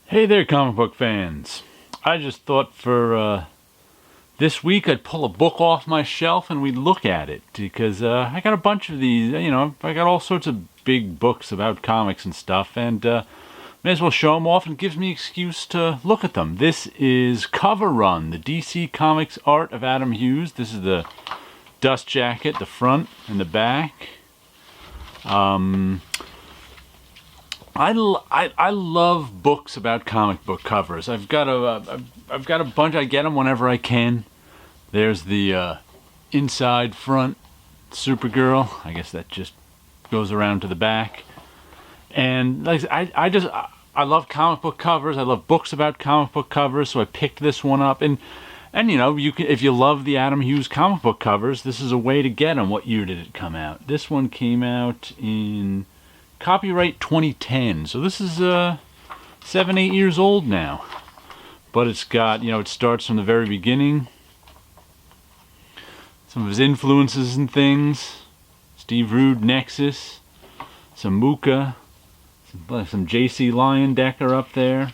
Hey there, comic book fans. I just thought for this week I'd pull a book off my shelf and we'd look at it because I got a bunch of these, I got all sorts of big books about comics and stuff, and may as well show them off, and it gives me an excuse to look at them. This is Cover Run, the DC Comics art of Adam Hughes. This is the dust jacket, the front and the back. I love books about comic book covers. I've got a bunch. I get them whenever I can. There's the inside front Supergirl. I guess that just goes around to the back. And like I love comic book covers. I love books about comic book covers. So I picked this one up. And you can, if you love the Adam Hughes comic book covers, this is a way to get them. What year did it come out? This one came out in copyright 2010, so this is 7-8 years old now, but it's got, it starts from the very beginning, some of his influences and things. Steve Rude, Nexus, some Muka, some J.C. Leyendecker up there.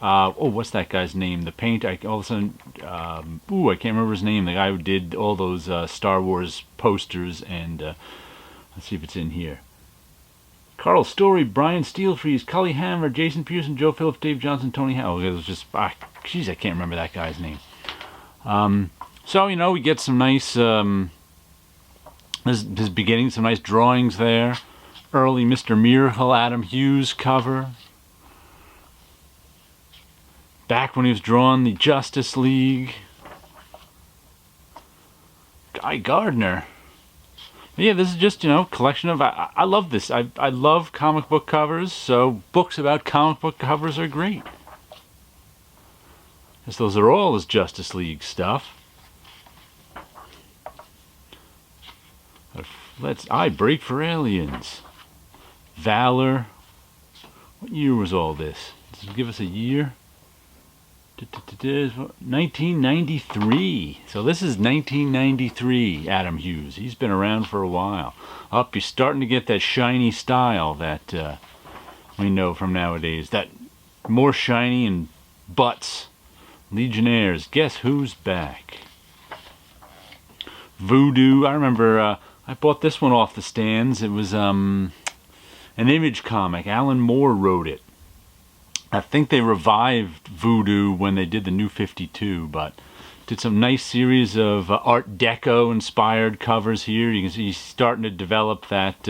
What's that guy's name? The painter. All of a sudden, I can't remember his name. The guy who did all those Star Wars posters, and let's see if it's in here. Carl Story, Brian Steelfreeze, Cully Hammer, Jason Pearson, Joe Phillips, Dave Johnson, Tony Howe. It was just, I can't remember that guy's name. So, we get some nice, his beginning, some nice drawings there. Early Mr. Miracle, Adam Hughes cover. Back when he was drawing the Justice League. Guy Gardner. Yeah, this is just, collection of... I love this. I love comic book covers, so books about comic book covers are great. Because those are all his Justice League stuff. I Break for Aliens. Valor. What year was all this? Does it give us a year? 1993. So this is 1993 Adam Hughes. He's been around for a while. He's starting to get that shiny style that we know from nowadays. That more shiny and butts. Legionnaires. Guess who's back? Voodoo. I remember I bought this one off the stands. It was an Image comic. Alan Moore wrote it. I think they revived Voodoo when they did the New 52, but did some nice series of Art Deco inspired covers here. You can see he's starting to develop that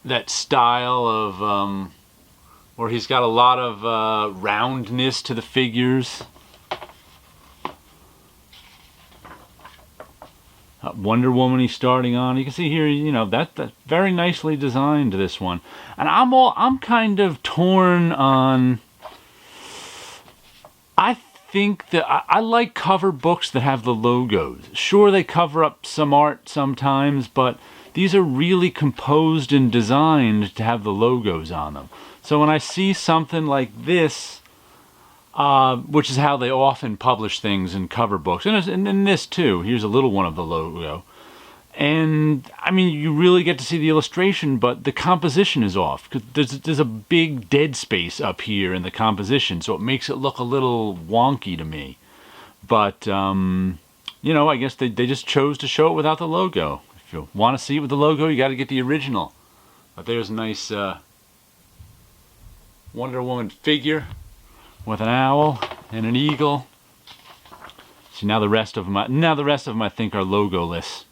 that style of where he's got a lot of roundness to the figures. Wonder Woman he's starting on. You can see here, that's very nicely designed, this one. And I'm kind of torn on... I think that I like cover books that have the logos. Sure, they cover up some art sometimes, but these are really composed and designed to have the logos on them. So when I see something like this, which is how they often publish things in cover books. And in this too. Here's a little one of the logo. And, you really get to see the illustration, but the composition is off. Because there's a big dead space up here in the composition, so it makes it look a little wonky to me. But, I guess they just chose to show it without the logo. If you want to see it with the logo, you got to get the original. But there's a nice Wonder Woman figure with an owl and an eagle. See, now the rest of them I think are logoless.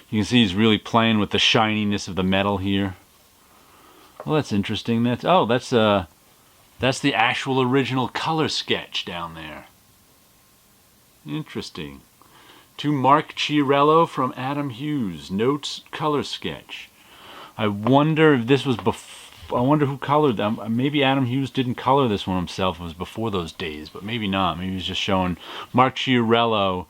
You can see he's really playing with the shininess of the metal here. Well, that's interesting. That's the actual original color sketch down there. Interesting. To Mark Chiarello from Adam Hughes. Notes color sketch. I wonder if this was before. I wonder who colored them. Maybe Adam Hughes didn't color this one himself. It was before those days, but maybe not. Maybe he was just showing Mark Chiarello.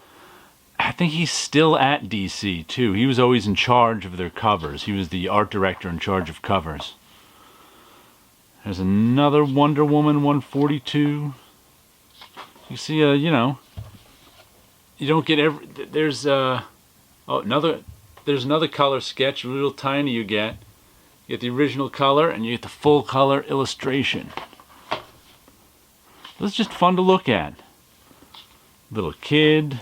I think he's still at DC too. He was always in charge of their covers. He was the art director in charge of covers. There's another Wonder Woman 142. You see, you don't get every. There's another color sketch, real tiny. You get. You get the original color and you get the full color illustration. This is just fun to look at. Little kid.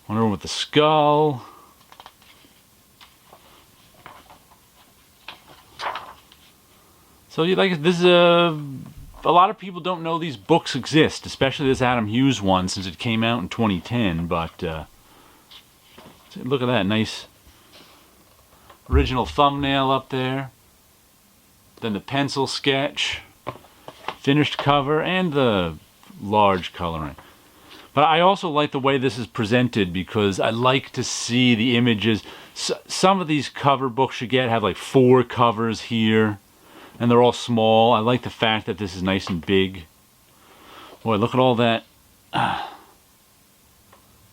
Wonder with the skull. So you like this is a lot of people don't know these books exist, especially this Adam Hughes one since it came out in 2010. But look at that nice original thumbnail up there. Then the pencil sketch, finished cover, and the large coloring. But I also like the way this is presented because I like to see the images. Some of these cover books you get have like 4 covers here, and they're all small. I like the fact that this is nice and big. Boy, look at all that.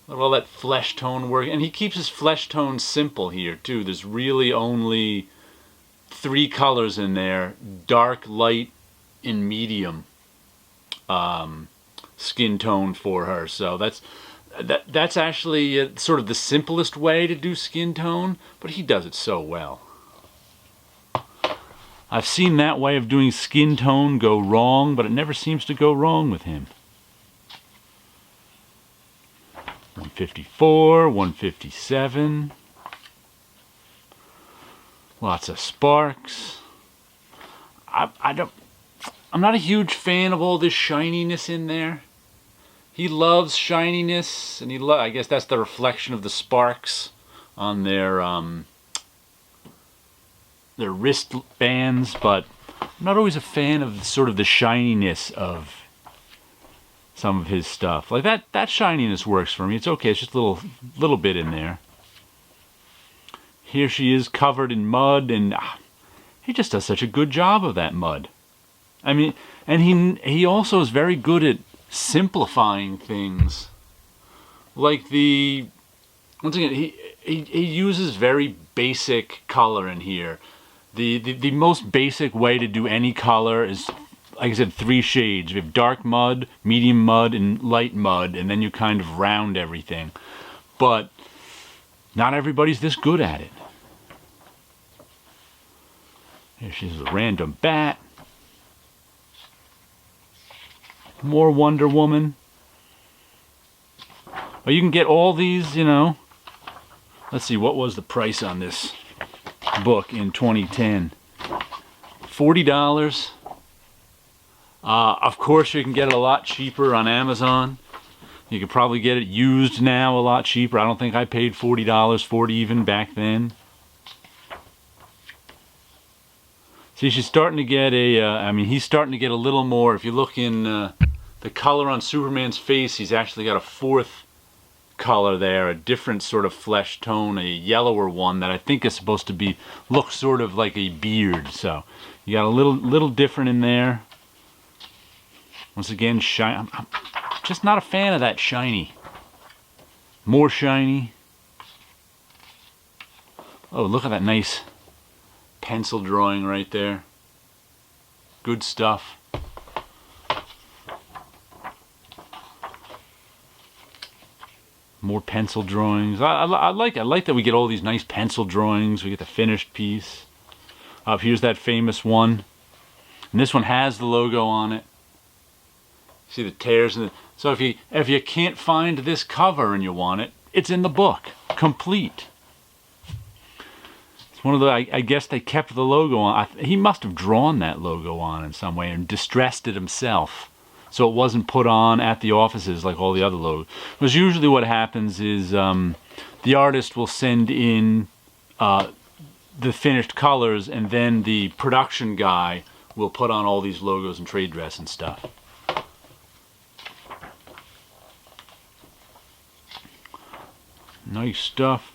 Look at all that flesh tone work. And he keeps his flesh tone simple here too. There's really only 3 colors in there: dark, light, and medium. Skin tone for her. So that's actually sort of the simplest way to do skin tone, but he does it so well. I've seen that way of doing skin tone go wrong, but it never seems to go wrong with him. 154, 157. Lots of sparks. I'm not a huge fan of all this shininess in there. He loves shininess, and I guess that's the reflection of the sparks on their wristbands. But I'm not always a fan of sort of the shininess of some of his stuff. Like that shininess works for me. It's okay. It's just a little bit in there. Here she is covered in mud, and he just does such a good job of that mud. I mean, and he also is very good at simplifying things. Like once again, he uses very basic color in here. The most basic way to do any color is, like I said, 3 shades. We have dark mud, medium mud, and light mud, and then you kind of round everything. But not everybody's this good at it. Here she's a random bat. More Wonder Woman. Oh, you can get all these, you know. Let's see, what was the price on this book in 2010? $40. Of course, you can get it a lot cheaper on Amazon. You could probably get it used now a lot cheaper. I don't think I paid $40 for it even back then. See, she's starting to get he's starting to get a little more. If you look in the color on Superman's face, he's actually got a 4th color there, a different sort of flesh tone, a yellower one that I think is supposed to look sort of like a beard. So you got a little different in there. Once again, shiny. I'm just not a fan of that shiny. More shiny. Oh, look at that nice pencil drawing right there. Good stuff. More pencil drawings. I like that we get all these nice pencil drawings. We get the finished piece. Here's that famous one. And this one has the logo on it. See the tears in it. So if you can't find this cover and you want it, it's in the book, complete. It's one of the. I guess they kept the logo on. He must have drawn that logo on in some way and distressed it himself, so it wasn't put on at the offices like all the other logos. Because usually what happens is the artist will send in the finished colors, and then the production guy will put on all these logos and trade dress and stuff. Nice stuff.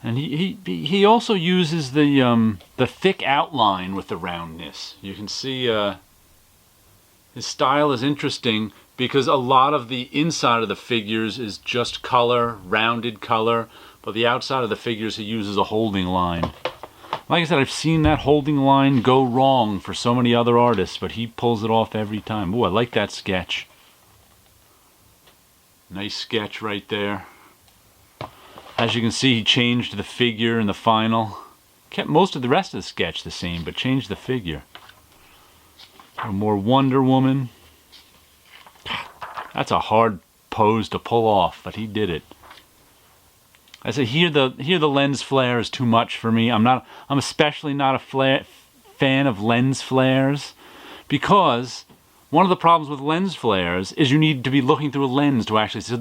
And he also uses the thick outline with the roundness. You can see his style is interesting because a lot of the inside of the figures is just color, rounded color, but the outside of the figures he uses a holding line. Like I said, I've seen that holding line go wrong for so many other artists, but he pulls it off every time. Ooh, I like that sketch. Nice sketch right there. As you can see, he changed the figure in the final. Kept most of the rest of the sketch the same, but changed the figure. More Wonder Woman. That's a hard pose to pull off, but he did it. I say here the lens flare is too much for me. I'm especially not a fan of lens flares, because one of the problems with lens flares is you need to be looking through a lens to actually. So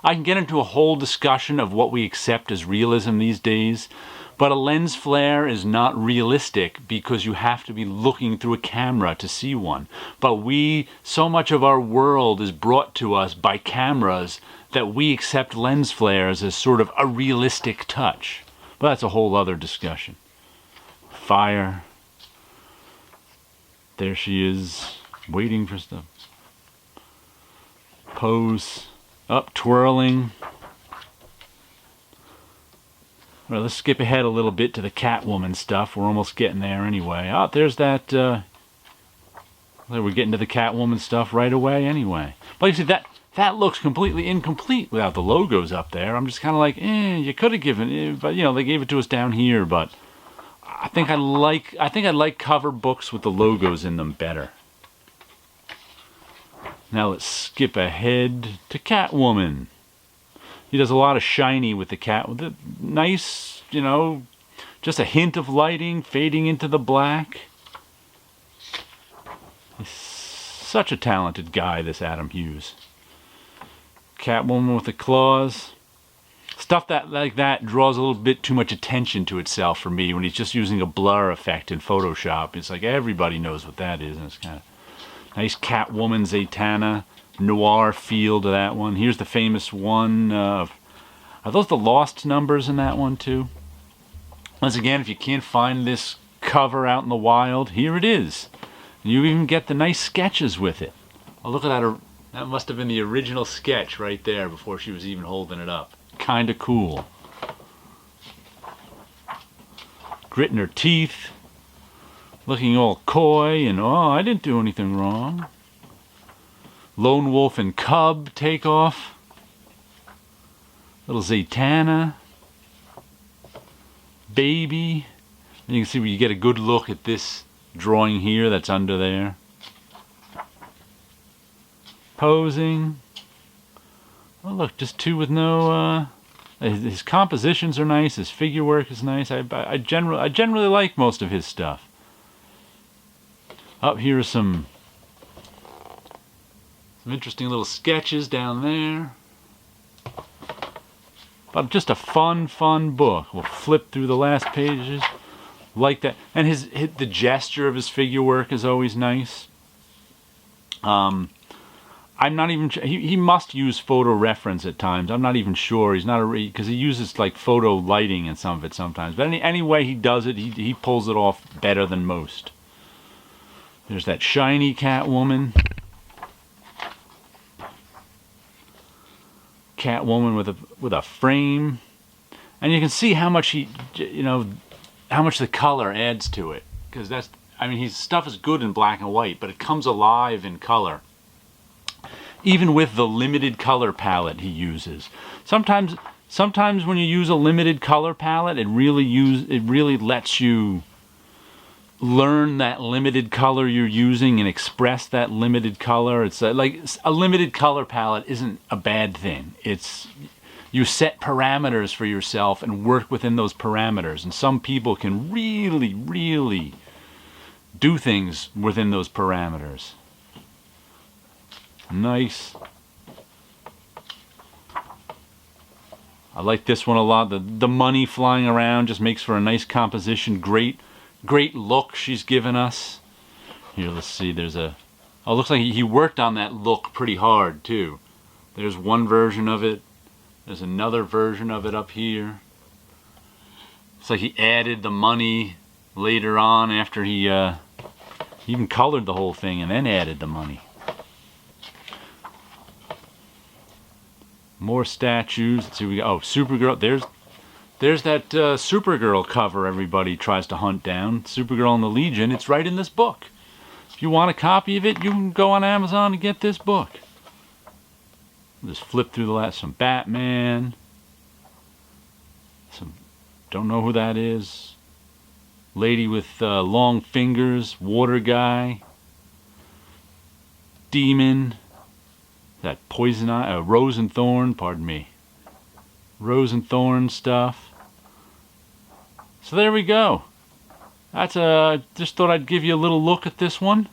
I can get into a whole discussion of what we accept as realism these days, but a lens flare is not realistic because you have to be looking through a camera to see one. But so much of our world is brought to us by cameras that we accept lens flares as sort of a realistic touch. But that's a whole other discussion. Fire. There she is, waiting for stuff. Pose. Up, twirling. Well, let's skip ahead a little bit to the Catwoman stuff. We're almost getting there anyway. Oh, there's that. We're getting to the Catwoman stuff right away anyway. But you see, that looks completely incomplete without the logos up there. I'm just kind of like, you could have given it, but they gave it to us down here. But I think I like cover books with the logos in them better. Now let's skip ahead to Catwoman. He does a lot of shiny with the cat. With the nice, just a hint of lighting fading into the black. He's such a talented guy, this Adam Hughes. Catwoman with the claws. Stuff like that draws a little bit too much attention to itself for me when he's just using a blur effect in Photoshop. It's like everybody knows what that is, and it's kind of nice Catwoman Zatanna, noir feel to that one. Here's the famous one. Are those the lost numbers in that one too? Once again, if you can't find this cover out in the wild, here it is. And you even get the nice sketches with it. Oh, look at that. That must have been the original sketch right there before she was even holding it up. Kind of cool. Gritting her teeth. Looking all coy and, I didn't do anything wrong. Lone Wolf and Cub take off. Little Zatanna. Baby. And you can see where you get a good look at this drawing here that's under there. Posing. Oh look, just two with no, his compositions are nice, his figure work is nice. I generally like most of his stuff. Up here are some interesting little sketches down there. But just a fun book. We'll flip through the last pages. Like that. And the gesture of his figure work is always nice. I'm not even he must use photo reference at times. I'm not even sure. He's not because he uses like photo lighting in some of it sometimes. But any way he does it, he pulls it off better than most. There's that shiny Catwoman. Catwoman with a frame, and you can see how much how much the color adds to it, because his stuff is good in black and white, but it comes alive in color. Even with the limited color palette he uses. Sometimes when you use a limited color palette, it really lets you learn that limited color you're using and express that limited color. It's like a limited color palette isn't a bad thing. It's you set parameters for yourself and work within those parameters. And some people can really, really do things within those parameters. Nice. I like this one a lot. The money flying around just makes for a nice composition. Great look she's given us. Here, let's see. There's looks like he worked on that look pretty hard too. There's one version of it. There's another version of it up here. It's like he added the money later on after he even colored the whole thing and then added the money. More statues. Let's see, Supergirl. There's that Supergirl cover everybody tries to hunt down. Supergirl and the Legion. It's right in this book. If you want a copy of it, you can go on Amazon and get this book. Just flip through the last. Some Batman. Some Don't know who that is. Lady with long fingers, water guy, demon, that poison eye, rose and thorn, pardon me. Rose and thorn stuff. So there we go. That's just thought I'd give you a little look at this one.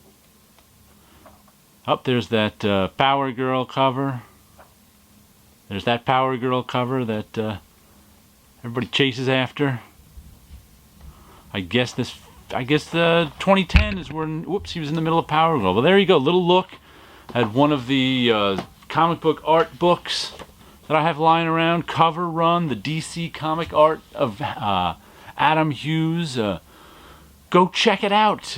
Up there's that Power Girl cover. There's that Power Girl cover that everybody chases after. I guess the 2010 is when, whoops, he was in the middle of Power Girl. Well, there you go, little look at one of the comic book art books that I have lying around. Cover Run, the DC comic art of Adam Hughes. Go check it out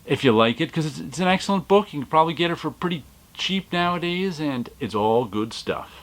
if you like it, because it's an excellent book. You can probably get it for pretty cheap nowadays, and it's all good stuff.